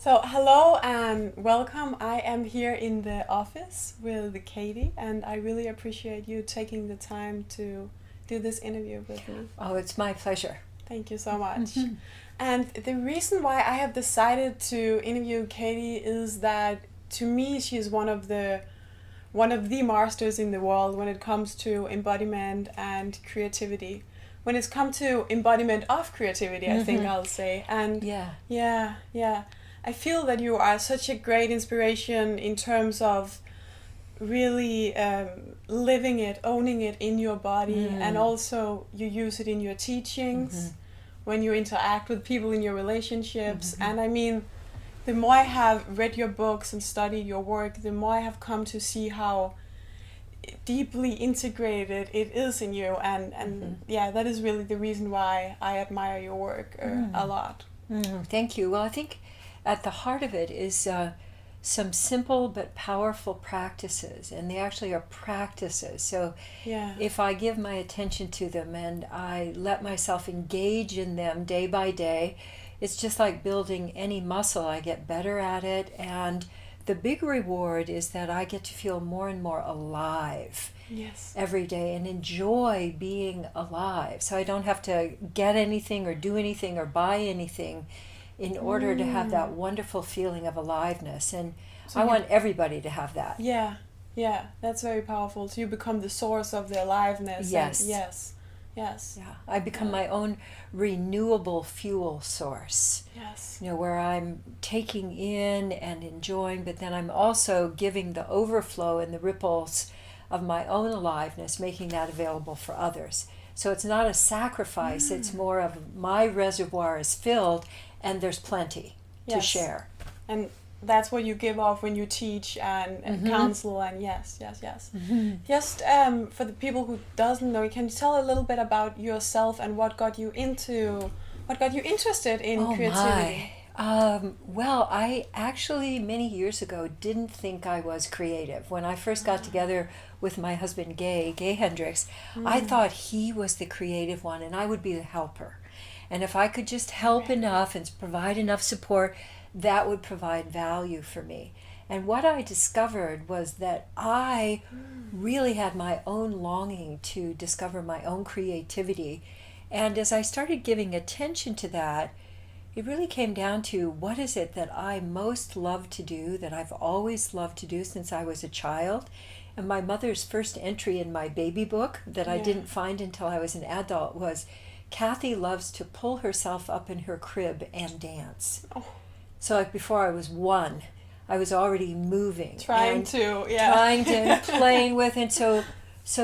So, hello and welcome. I am here in the office with Katie, and I really appreciate you taking the time to do this interview with me. Oh, it's my pleasure. Thank you so much. And the reason why I have decided to interview Katie is that to me she's one of the masters in the world when it comes to embodiment and creativity. When it's come to embodiment of creativity, I think I'll say. And Yeah. yeah. I feel that you are such a great inspiration in terms of really living it, owning it in your body, and also you use it in your teachings when you interact with people in your relationships. And I mean, the more I have read your books and studied your work, the more I have come to see how deeply integrated it is in you. And yeah, that is really the reason why I admire your work a lot. Thank you. Well, I think at the heart of it is some simple but powerful practices, and they actually are practices. So Yeah. if I give my attention to them and I let myself engage in them day by day, it's just like building any muscle. I get better at it, and the big reward is that I get to feel more and more alive Yes. every day and enjoy being alive. So I don't have to get anything or do anything or buy anything in order to have that wonderful feeling of aliveness. And So I you- want everybody to have that. Yeah, that's very powerful. So you become the source of their aliveness. Yes. And yes, Yeah, I become Yeah. my own renewable fuel source, yes, where I'm taking in and enjoying, but then I'm also giving the overflow and the ripples of my own aliveness, making that available for others. So it's not a sacrifice, it's more of my reservoir is filled and there's plenty to Yes. share. And that's what you give off when you teach and counsel. And yes. Just for the people who doesn't know, can you tell a little bit about yourself and what got you interested in creativity? Well, I actually many years ago didn't think I was creative. When I first got together with my husband, Gay Hendricks, I thought he was the creative one and I would be the helper. And if I could just help enough and provide enough support, that would provide value for me. And what I discovered was that I really had my own longing to discover my own creativity. And as I started giving attention to that, it really came down to what is it that I most love to do, that I've always loved to do since I was a child. And my mother's first entry in my baby book that I Yeah. didn't find until I was an adult was Kathy loves to pull herself up in her crib and dance. Oh. So like before I was one, I was already moving. Trying and to playing with. And so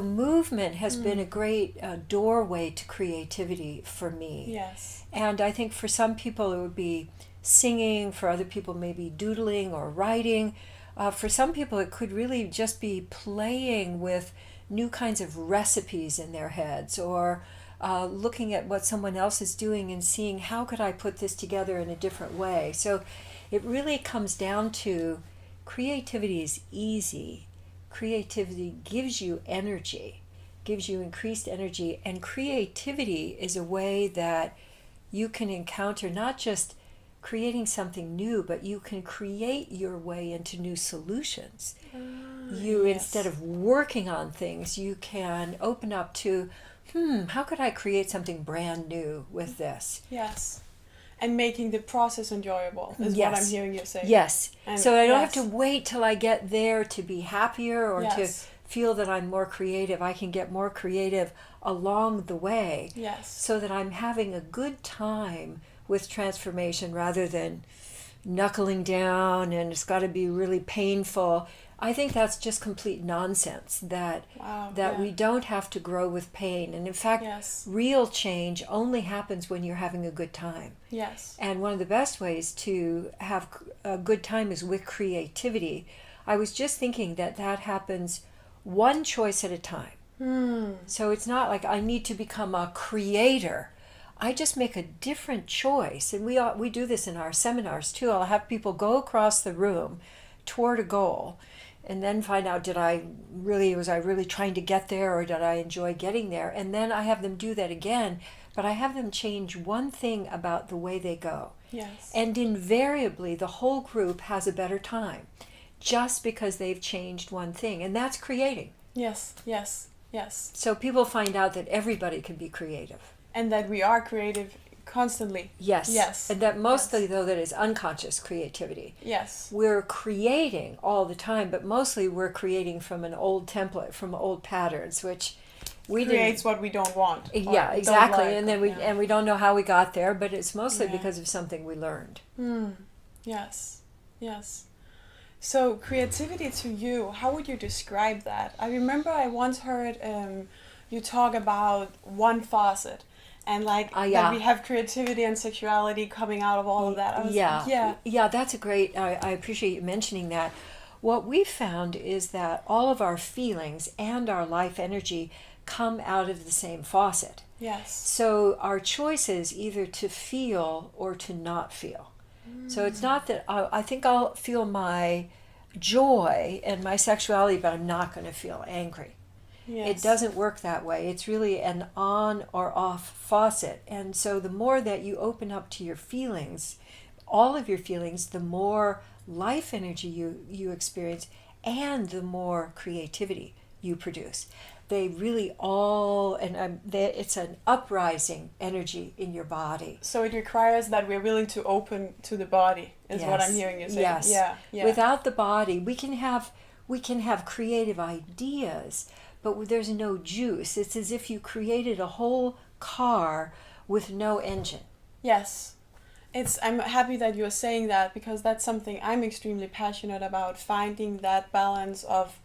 movement has been a great doorway to creativity for me. Yes. And I think for some people it would be singing, for other people maybe doodling or writing. For some people it could really just be playing with new kinds of recipes in their heads, or looking at what someone else is doing and seeing how could I put this together in a different way. So it really comes down to creativity is easy. Creativity gives you energy, gives you increased energy, and creativity is a way that you can encounter not just creating something new, but you can create your way into new solutions. Yes. Instead of working on things, you can open up to, how could I create something brand new with this? Yes. And making the process enjoyable is what Yes. I'm hearing you say. Yes. And So I don't have yes. to wait till I get there to be happier or to Yes. feel that I'm more creative. I can get more creative along the way Yes. so that I'm having a good time with transformation rather than knuckling down and it's got to be really painful. I think that's just complete nonsense that Wow. that we don't have to grow with pain. And in fact, Yes. real change only happens when you're having a good time. Yes. And one of the best ways to have a good time is with creativity. I was just thinking that happens one choice at a time. So it's not like I need to become a creator. I just make a different choice. And we do this in our seminars too. I'll have people go across the room toward a goal and then find out, was I really trying to get there, or did I enjoy getting there? And then I have them do that again, but I have them change one thing about the way they go. Yes. And invariably, the whole group has a better time just because they've changed one thing. And that's creating. Yes, yes, yes. So people find out that everybody can be creative. And that we are creative constantly. Yes. Yes. And that mostly, though, that is unconscious creativity. Yes. We're creating all the time, but mostly we're creating from an old template, from old patterns, which we creates what we don't want. Yeah, exactly. Like, and then we don't know how we got there, but it's mostly because of something we learned. Yes. Yes. So creativity to you, how would you describe that? I remember I once heard you talk about one faucet. And that we have creativity and sexuality coming out of all of that. Yeah, that's a great, I appreciate you mentioning that. What we found is that all of our feelings and our life energy come out of the same faucet. Yes. So our choice is either to feel or to not feel. So it's not that I think I'll feel my joy and my sexuality, but I'm not going to feel angry. Yes. It doesn't work that way. It's really an on or off faucet. And so the more that you open up to your feelings, all of your feelings, the more life energy you experience and the more creativity you produce. They really all, it's an uprising energy in your body. So it requires that we're willing to open to the body, is what I'm hearing you say. Yes. Yeah. Without the body, we can have creative ideas, but there's no juice. It's as if you created a whole car with no engine. Yes. I'm happy that you're saying that, because that's something I'm extremely passionate about, finding that balance of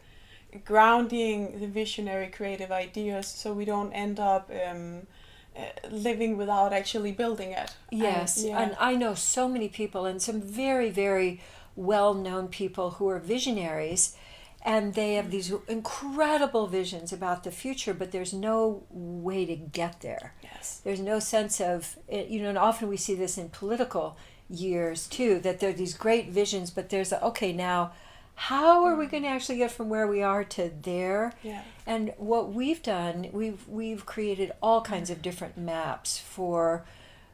grounding the visionary creative ideas so we don't end up living without actually building it. Yes, and I know so many people, and some very, very well-known people who are visionaries, and they have these incredible visions about the future, but there's no way to get there. Yes. There's no sense of, and often we see this in political years too, that there are these great visions, but there's now, how are we going to actually get from where we are to there? Yeah. And what we've done, we've created all kinds of different maps for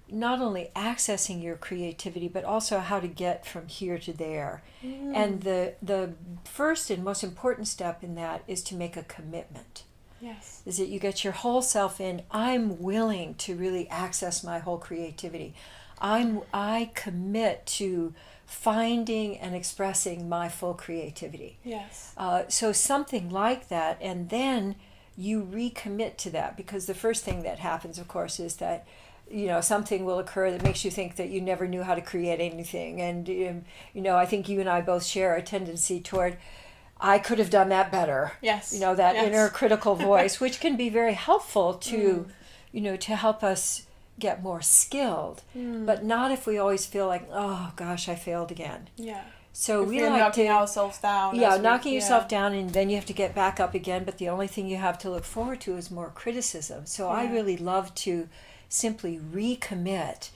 not only accessing your creativity, but also how to get from here to there. And the first and most important step in that is to make a commitment. Yes. Is that you get your whole self in, I'm willing to really access my whole creativity. I commit to finding and expressing my full creativity. Yes. So something like that, and then you recommit to that, because the first thing that happens, of course, is that something will occur that makes you think that you never knew how to create anything. And I think you and I both share a tendency toward, I could have done that better. Yes. That inner critical voice, which can be very helpful to to help us get more skilled, but not if we always feel like, oh gosh, I failed again. Yeah. So if we we're like knocking ourselves down. Knocking yourself down, and then you have to get back up again. But the only thing you have to look forward to is more criticism. So I really love to simply recommit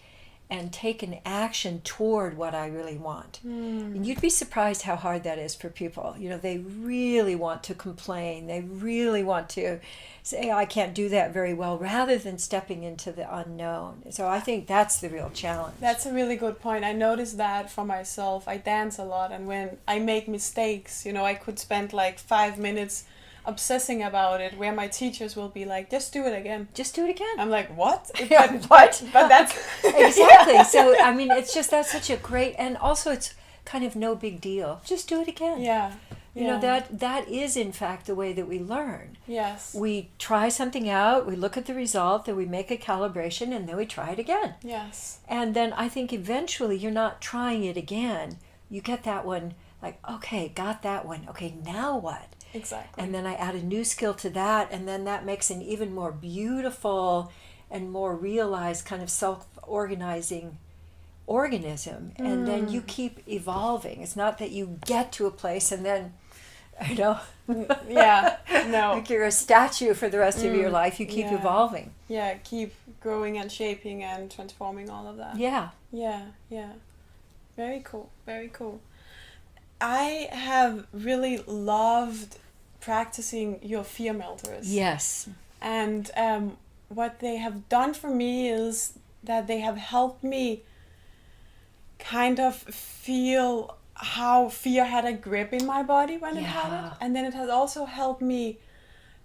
and take an action toward what I really want. And you'd be surprised how hard that is for people. They really want to complain. They really want to say, I can't do that very well, rather than stepping into the unknown. So I think that's the real challenge. That's a really good point. I noticed that for myself. I dance a lot, and when I make mistakes, I could spend like 5 minutes obsessing about it, where my teachers will be like, just do it again. Just do it again. I'm like, what? What? But that's... Exactly. Yeah. So, it's just, that's such a great, and also it's kind of no big deal. Just do it again. Yeah. That is in fact the way that we learn. Yes. We try something out, we look at the result, then we make a calibration, and then we try it again. Yes. And then I think eventually you're not trying it again. You get that one, like, okay, got that one. Okay, now what? Exactly. And then I add a new skill to that, and then that makes an even more beautiful and more realized kind of self-organizing organism. And then you keep evolving. It's not that you get to a place and then, yeah, no. like you're a statue for the rest of your life. You keep evolving. Yeah, keep growing and shaping and transforming all of that. Yeah. Yeah. Very cool. Very cool. I have really loved practicing your fear melters. Yes. And what they have done for me is that they have helped me kind of feel how fear had a grip in my body when it had it. And then it has also helped me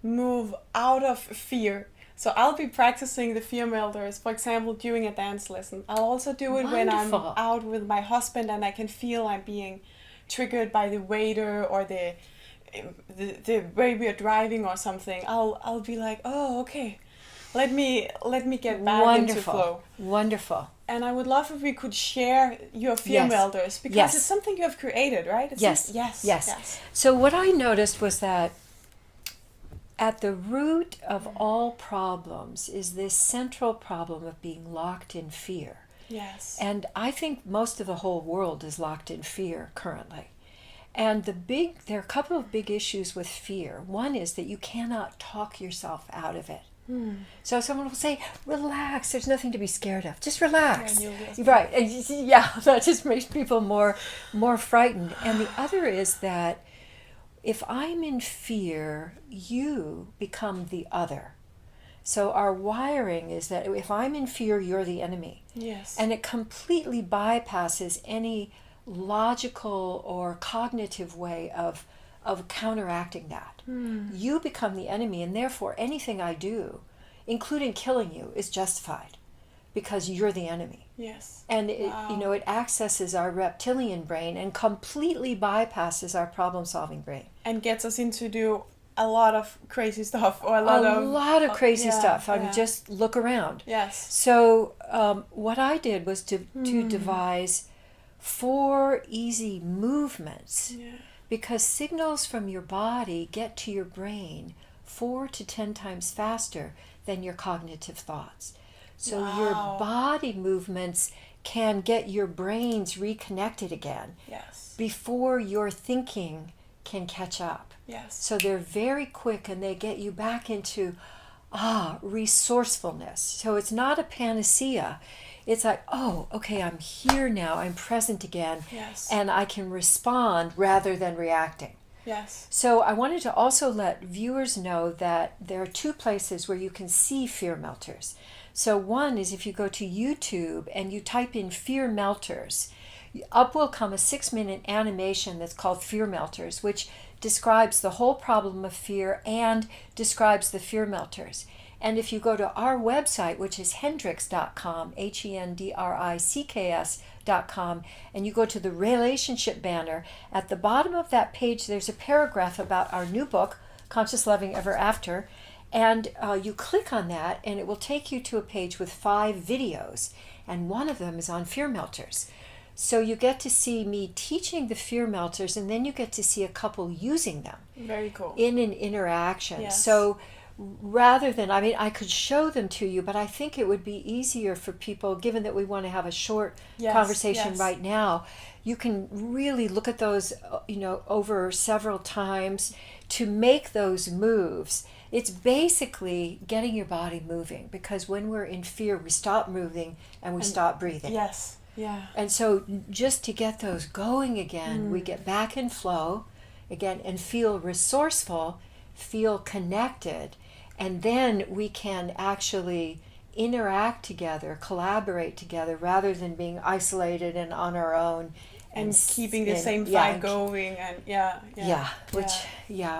move out of fear. So I'll be practicing the fear melters, for example, during a dance lesson. I'll also do it when I'm out with my husband and I can feel I'm being triggered by the waiter or the way we are driving or something. I'll be like, oh, okay, let me get back into flow. Wonderful. And I would love if we could share your fear melters, because it's something you have created, right? Yes. So what I noticed was that at the root of all problems is this central problem of being locked in fear. Yes. And I think most of the whole world is locked in fear currently. And there are a couple of big issues with fear. One is that you cannot talk yourself out of it. So someone will say, relax, there's nothing to be scared of. Just relax. Right. That just makes people more frightened. And the other is that if I'm in fear, you become the other. So our wiring is that if I'm in fear, you're the enemy. Yes. And it completely bypasses any logical or cognitive way of counteracting that. You become the enemy, and therefore anything I do, including killing you, is justified because you're the enemy. Yes. And it accesses our reptilian brain and completely bypasses our problem-solving brain. And gets us into do a lot of crazy stuff, or a lot of crazy stuff. I mean, just look around. Yes. So what I did was to devise 4 easy movements, because signals from your body get to your brain 4 to 10 times faster than your cognitive thoughts. So your body movements can get your brains reconnected again before your thinking can catch up. Yes. So they're very quick, and they get you back into resourcefulness. So it's not a panacea. It's like, oh, okay, I'm here now, I'm present again, and I can respond rather than reacting. Yes. So I wanted to also let viewers know that there are 2 places where you can see fear melters. So one is if you go to YouTube and you type in fear melters, up will come a 6-minute animation that's called Fear Melters, which describes the whole problem of fear and describes the fear melters. And if you go to our website, which is hendricks.com, HENDRICKS.com, and you go to the relationship banner, at the bottom of that page there's a paragraph about our new book, Conscious Loving Ever After, and you click on that and it will take you to a page with 5 videos, and one of them is on fear melters. So you get to see me teaching the fear melters, and then you get to see a couple using them. Very cool. In an interaction. Yes. So rather than, I could show them to you, but I think it would be easier for people, given that we want to have a short conversation right now, you can really look at those, over several times to make those moves. It's basically getting your body moving, because when we're in fear, we stop moving and we stop breathing. Yes. Yeah. And so just to get those going again, we get back in flow again and feel resourceful, feel connected, and then we can actually interact together, collaborate together, rather than being isolated and on our own. And keeping the same fight going, and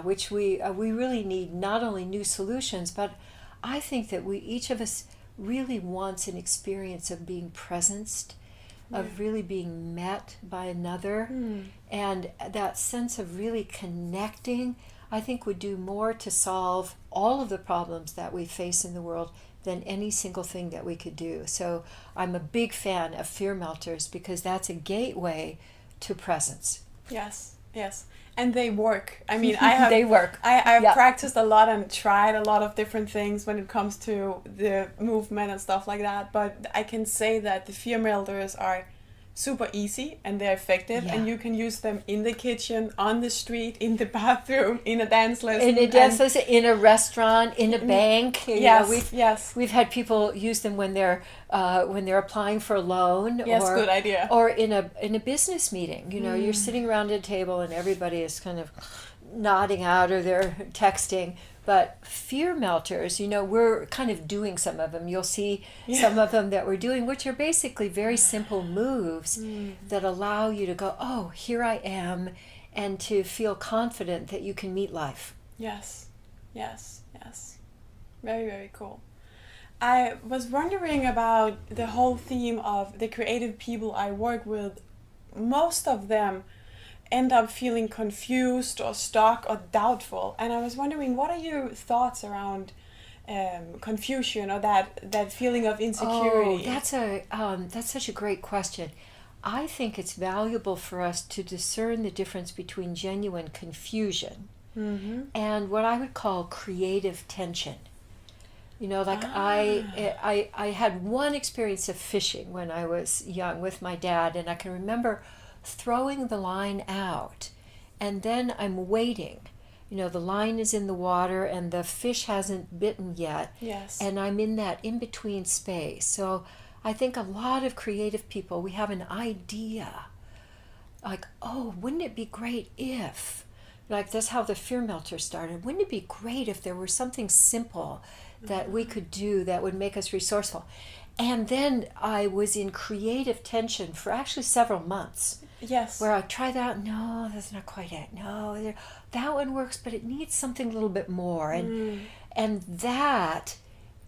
which we really need, not only new solutions, but I think that each of us really wants an experience of being presenced, of really being met by another, and that sense of really connecting, I think, would do more to solve all of the problems that we face in the world than any single thing that we could do. So I'm a big fan of fear melters, because that's a gateway to presence. Yes. And they work. I mean, they work. I've practiced a lot and tried a lot of different things when it comes to the movement and stuff like that. But I can say that the fear melters are super easy and they're effective, and you can use them in the kitchen, on the street, in the bathroom, in a dance lesson. In a restaurant, in a bank. We've had people use them when they're applying for a loan. Yes, good idea. Or in a business meeting. You're sitting around a table and everybody is kind of nodding out or they're texting. But fear melters, we're kind of doing some of them. You'll see some of them that we're doing, which are basically very simple moves that allow you to go, oh, here I am, and to feel confident that you can meet life. Yes. Very, very cool. I was wondering about the whole theme of the creative people I work with. Most of them end up feeling confused or stuck or doubtful, and I was wondering, what are your thoughts around confusion or that feeling of insecurity? Oh, that's such a great question. I think it's valuable for us to discern the difference between genuine confusion and what I would call creative tension. I had one experience of fishing when I was young with my dad, and I can remember throwing the line out, and then I'm waiting. The line is in the water and the fish hasn't bitten yet. Yes. And I'm in that in-between space. So I think a lot of creative people, we have an idea. Like, oh, wouldn't it be great if... Like, that's how the fear melter started. Wouldn't it be great if there were something simple that we could do that would make us resourceful? And then I was in creative tension for actually several months. Yes. Where I try that, no, that's not quite it. No, that one works, but it needs something a little bit more. And that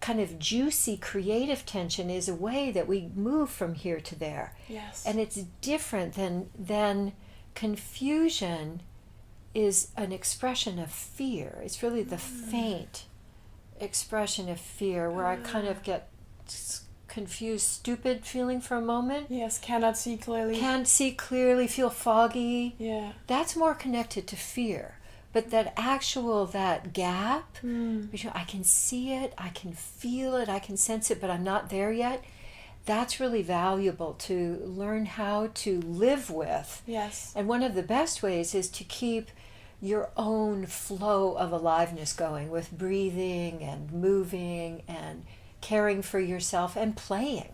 kind of juicy creative tension is a way that we move from here to there. Yes. And it's different than confusion is an expression of fear. It's really the faint expression of fear where I kind of get confused, stupid feeling for a moment. Yes, cannot see clearly. Can't see clearly, feel foggy. Yeah. That's more connected to fear. But that gap, between I can see it, I can feel it, I can sense it, but I'm not there yet. That's really valuable to learn how to live with. Yes. And one of the best ways is to keep your own flow of aliveness going with breathing and moving and caring for yourself and playing.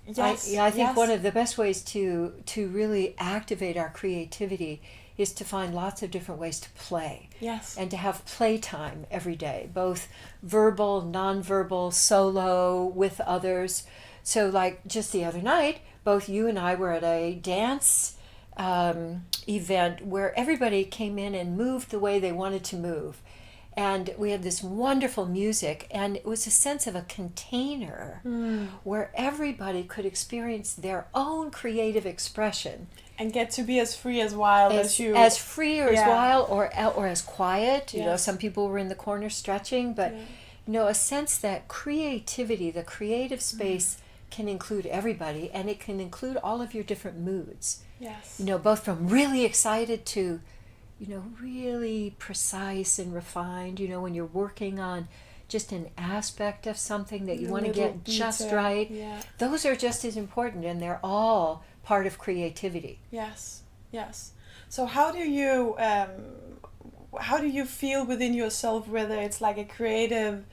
Yes. I think one of the best ways to really activate our creativity is to find lots of different ways to play. Yes. And to have playtime every day, both verbal, nonverbal, solo, with others. So like just the other night, both you and I were at a dance event where everybody came in and moved the way they wanted to move. And we had this wonderful music, and it was a sense of a container where everybody could experience their own creative expression. And get to be as free as wild as you. As free or as wild or as quiet. You know, Yes. some people were in the corner stretching, but a sense that creativity, the creative space can include everybody, and it can include all of your different moods. Yes. Both from really excited to really precise and refined, when you're working on just an aspect of something that you want to get just detail. right. Yeah. Those are just as important, and they're all part of creativity. Yes. Yes. So how do you feel within yourself, whether it's like a creative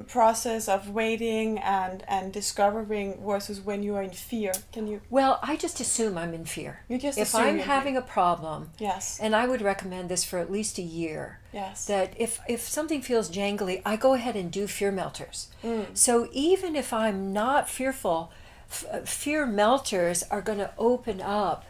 process of waiting and discovering versus when you are in fear? Can you? Well, I just assume I'm in fear. You just if assume I'm you're in having fear. a problem, Yes. and I would recommend this for at least a year, Yes. that if something feels jangly, I go ahead and do fear melters. So even if I'm not fearful, fear melters are going to open up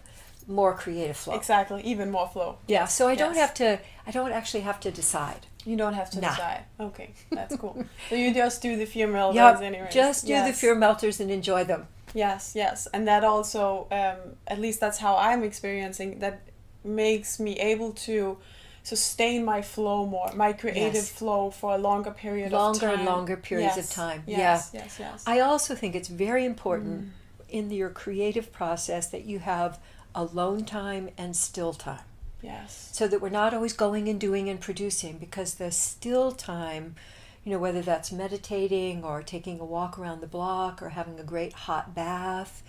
more creative flow. Exactly. Even more flow. Yeah. So I don't Yes. I don't actually have to decide. You don't have to Nah. decide. Okay, that's cool. So you just do the fear melters anyway. Just do the fear melters and enjoy them. Yes, yes. And that also, at least that's how I'm experiencing, that makes me able to sustain my flow more, my creative Yes. flow for a longer period of time. Longer periods of Yes, time. Yes, yes, yes. I also think it's very important in your creative process that you have alone time and still time. Yes. So that we're not always going and doing and producing, because the still time, whether that's meditating or taking a walk around the block or having a great hot bath,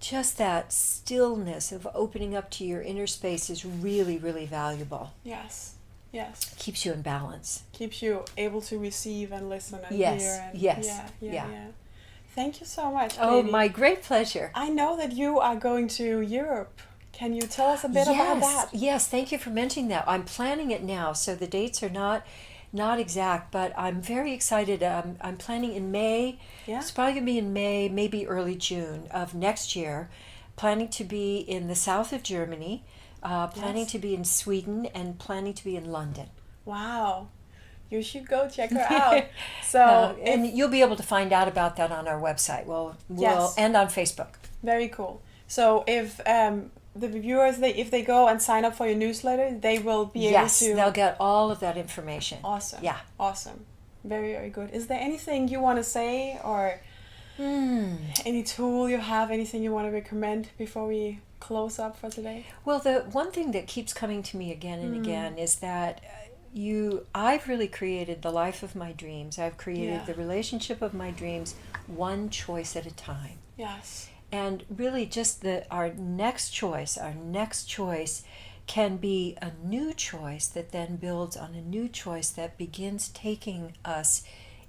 just that stillness of opening up to your inner space is really, really valuable. Yes, yes. Keeps you in balance. Keeps you able to receive and listen and Yes, hear. And yes, Yeah. yeah. Thank you so much, Oh, Katie. my great pleasure. I know that you are going to Europe. Can you tell us a bit about that? Yes, thank you for mentioning that. I'm planning it now, so the dates are not exact, but I'm very excited. I'm planning in May. Yeah. It's probably going to be in May, maybe early June of next year. Planning to be in the south of Germany, planning to be in Sweden, and planning to be in London. Wow. You should go check her out. So, and you'll be able to find out about that on our website. We'll and on Facebook. Very cool. So if the viewers, if they go and sign up for your newsletter, they will be able to... Yes, they'll get all of that information. Awesome. Yeah. Awesome. Very, very good. Is there anything you want to say, or any tool you have, anything you want to recommend before we close up for today? Well, the one thing that keeps coming to me again and again is that I've really created the life of my dreams. I've created the relationship of my dreams one choice at a time. Yes. And really just our next choice can be a new choice that then builds on a new choice that begins taking us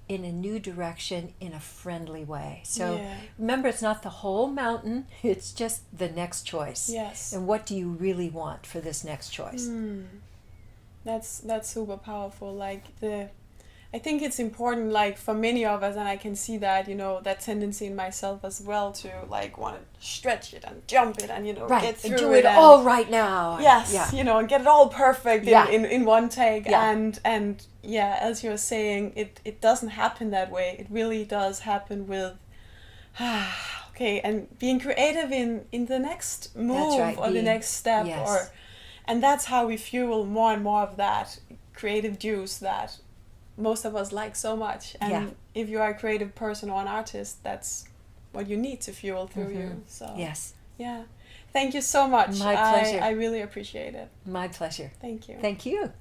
in a new direction in a friendly way. So remember, it's not the whole mountain, it's just the next choice. Yes. And what do you really want for this next choice? That's super powerful. Like I think it's important, like for many of us, and I can see that, that tendency in myself as well, to like want to stretch it and jump it and, get through and do it. it all right now. Yes, and get it all perfect in one take. Yeah. And as you're saying, it doesn't happen that way. It really does happen with, and being creative in the next move or the next step. Yes. And that's how we fuel more and more of that creative juice that most of us like so much. And if you are a creative person or an artist, that's what you need to fuel through you. So yes. Yeah. Thank you so much. My pleasure. I really appreciate it. My pleasure. Thank you. Thank you.